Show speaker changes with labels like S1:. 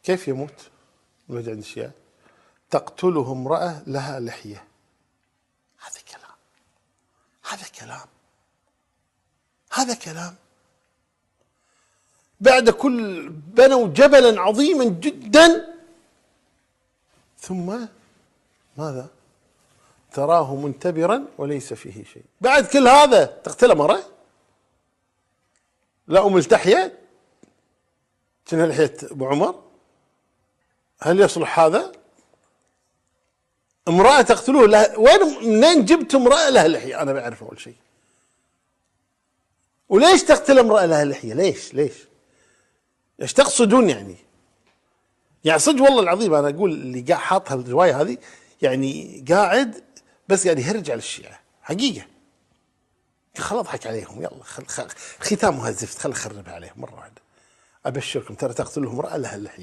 S1: كيف يموت الوجه عند الشيعة؟ تقتله امرأة لها لحية. هذا كلام، هذا كلام، هذا كلام. بعد كل بنوا جبلا عظيما جدا ثم ماذا؟ تراه منتبرا وليس فيه شيء. بعد كل هذا تقتل امرأة لا ملتحية كأنها لحية ابو عمر؟ هل يصلح هذا؟ امرأة تقتلوه وين منين جبت امرأة لها لحية؟ انا بعرف اول شيء. وليش تقتل امرأة لها لحية؟ ليش ايش تقصدون يعني صدق والله العظيم انا اقول اللي قاعد حاط هالرواية هذه يعني قاعد بس قاعد يهرج على الشيعة حقيقة. خل اضحك عليهم، يلا ختامها زفت، خل اخربها عليهم مرة واحدة. ابشركم ترى تقتلهم امرأة لها اللحية.